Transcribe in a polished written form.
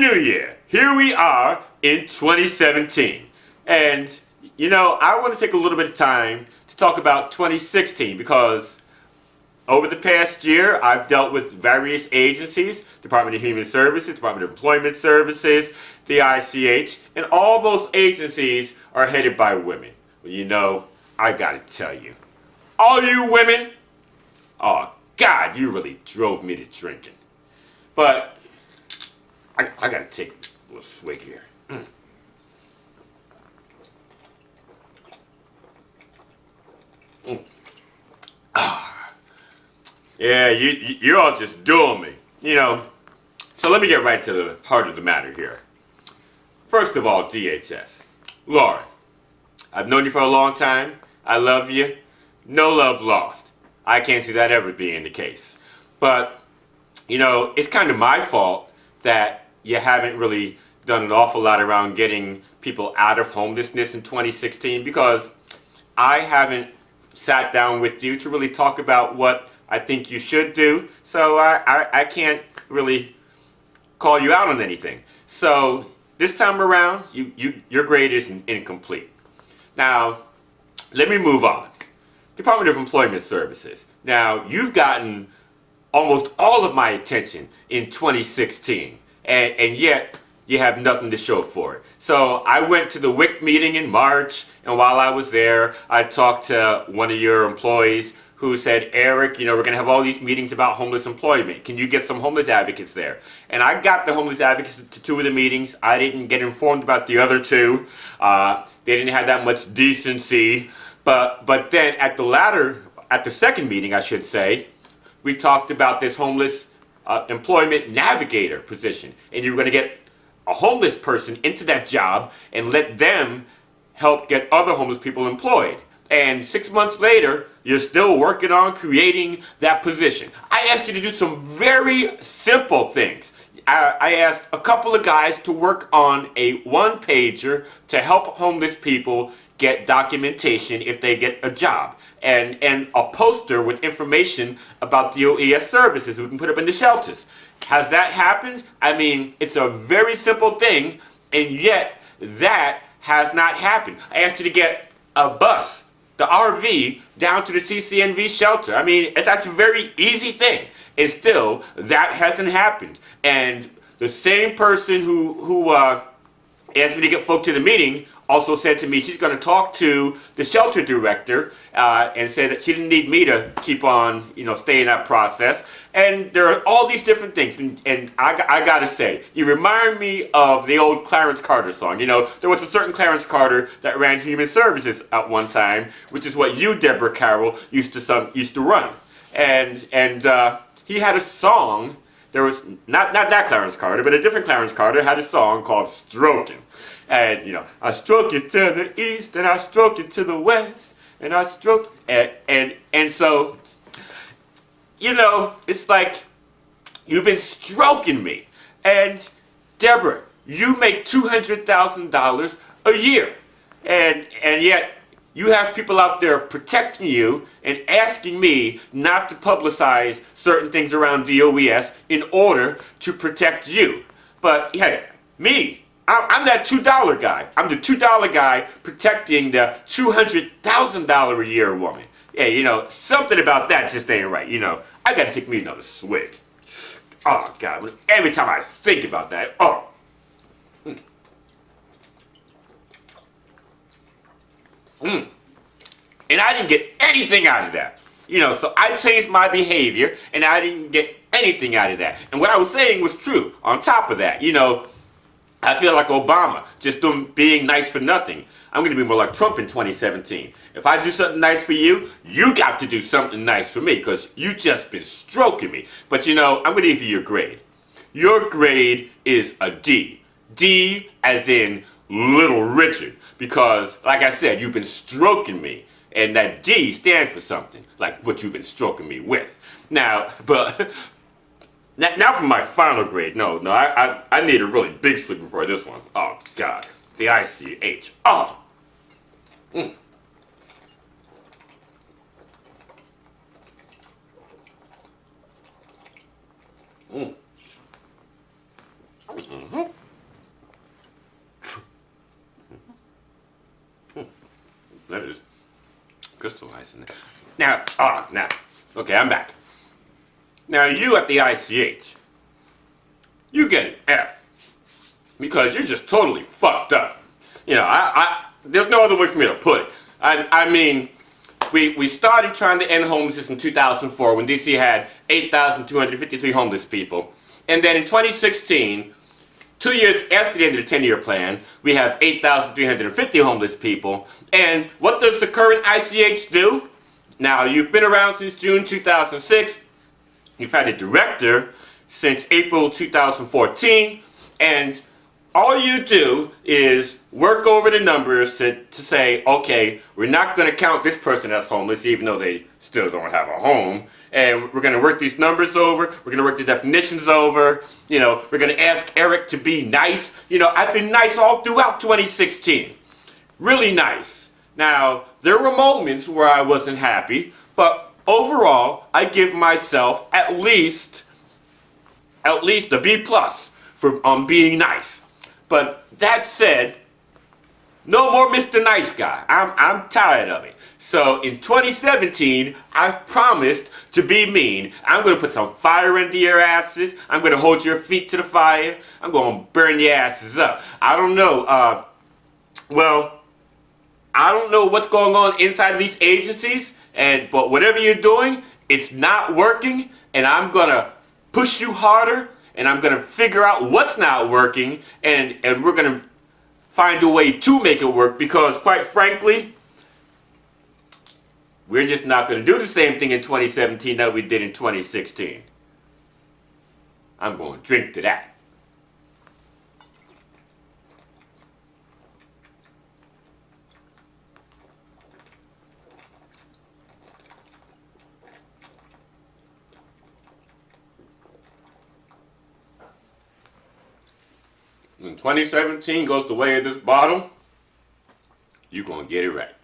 new year. Here we are in 2017. And, you know, I want to take a little bit of time to talk about 2016 because over the past year, I've dealt with various agencies, Department of Human Services, Department of Employment Services, the ICH, and all those agencies are headed by women. Well, you know, I gotta tell you, all you women, oh God, you really drove me to drinking. But I gotta take a little swig here. Yeah, you're all just doing me. You know, so let me get right to the heart of the matter here. First of all, DHS. Lauren, I've known you for a long time. I love you. No love lost. I can't see that ever being the case. But, you know, it's kind of my fault that you haven't really done an awful lot around getting people out of homelessness in 2016 because I haven't sat down with you to really talk about what I think you should do. So I can't really call you out on anything. So this time around, your grade is incomplete. Now, let me move on. Department of Employment Services. Now, you've gotten almost all of my attention in 2016, and yet you have nothing to show for it. So I went to the WIC meeting in March, and while I was there, I talked to one of your employees who said, Eric, you know, we're going to have all these meetings about homeless employment. Can you get some homeless advocates there? And I got the homeless advocates to 2 of the meetings. I didn't get informed about the other 2. They didn't have that much decency. But then at the second meeting, I should say, we talked about this homeless employment navigator position. And you were going to get a homeless person into that job and let them help get other homeless people employed. And 6 months later, you're still working on creating that position. I asked you to do some very simple things. I asked a couple of guys to work on a 1-pager to help homeless people get documentation if they get a job. And a poster with information about DOES services we can put up in the shelters. Has that happened? I mean, it's a very simple thing, and yet that has not happened. I asked you to get a bus, the RV, down to the CCNV shelter. I mean, that's a very easy thing. And still, that hasn't happened. And the same person who asked me to get folk to the meeting also said to me she's going to talk to the shelter director and said that she didn't need me to keep on, you know, staying in that process. And there are all these different things. And I got to say, you remind me of the old Clarence Carter song. You know, there was a certain Clarence Carter that ran Human Services at one time, which is what you, Deborah Carroll, used to run. And he had a song. There was not that Clarence Carter, but a different Clarence Carter had a song called Stroking. And, you know, I stroke it to the east, and I stroke it to the west, and I stroke, and so, you know, it's like, you've been stroking me. And, Deborah, you make $200,000 a year. And yet, you have people out there protecting you and asking me not to publicize certain things around DOES in order to protect you. But, hey, me, I'm that $2 guy. I'm the $2 guy protecting the $200,000 a year woman. Yeah, you know, something about that just ain't right. You know, I gotta take me another swig. Oh, God, every time I think about that, oh. And I didn't get anything out of that. You know, so I changed my behavior, and I didn't get anything out of that. And what I was saying was true. On top of that, you know, I feel like Obama, just being nice for nothing. I'm going to be more like Trump in 2017. If I do something nice for you, you got to do something nice for me because you just been stroking me. But you know, I'm going to give you your grade. Your grade is a D. D as in Little Richard. Because, like I said, you've been stroking me. And that D stands for something, like what you've been stroking me with. Now, but now for my final grade. No, I need a really big swig before this one. Oh, God. The ICH. Oh. Mm. Mm. Mm-hmm. crystallizing it. Now, okay, I'm back. Now you at the ICH, you get an F because you're just totally fucked up. You know, there's no other way for me to put it. I mean, we started trying to end homelessness in 2004 when DC had 8,253 homeless people. And then in 2016, 2 years after the end of the 10-year plan, we have 8,350 homeless people. And what does the current ICH do? Now, you've been around since June 2006. You've had a director since April 2014. And all you do is work over the numbers to say, okay, we're not going to count this person as homeless even though they still don't have a home. And we're going to work these numbers over. We're going to work the definitions over. You know, we're going to ask Eric to be nice. You know, I've been nice all throughout 2016. Really nice. Now, there were moments where I wasn't happy, but overall, I give myself at least a B+ for being nice. But that said, no more Mr. Nice Guy. I'm tired of it. So in 2017, I promised to be mean. I'm going to put some fire into your asses. I'm going to hold your feet to the fire. I'm going to burn your asses up. I don't know. Well, I don't know what's going on inside of these agencies. But whatever you're doing, it's not working. And I'm going to push you harder. And I'm going to figure out what's not working, and we're going to find a way to make it work, because quite frankly, we're just not going to do the same thing in 2017 that we did in 2016. I'm going to drink to that. When 2017 goes the way of this bottle, you're going to get it right.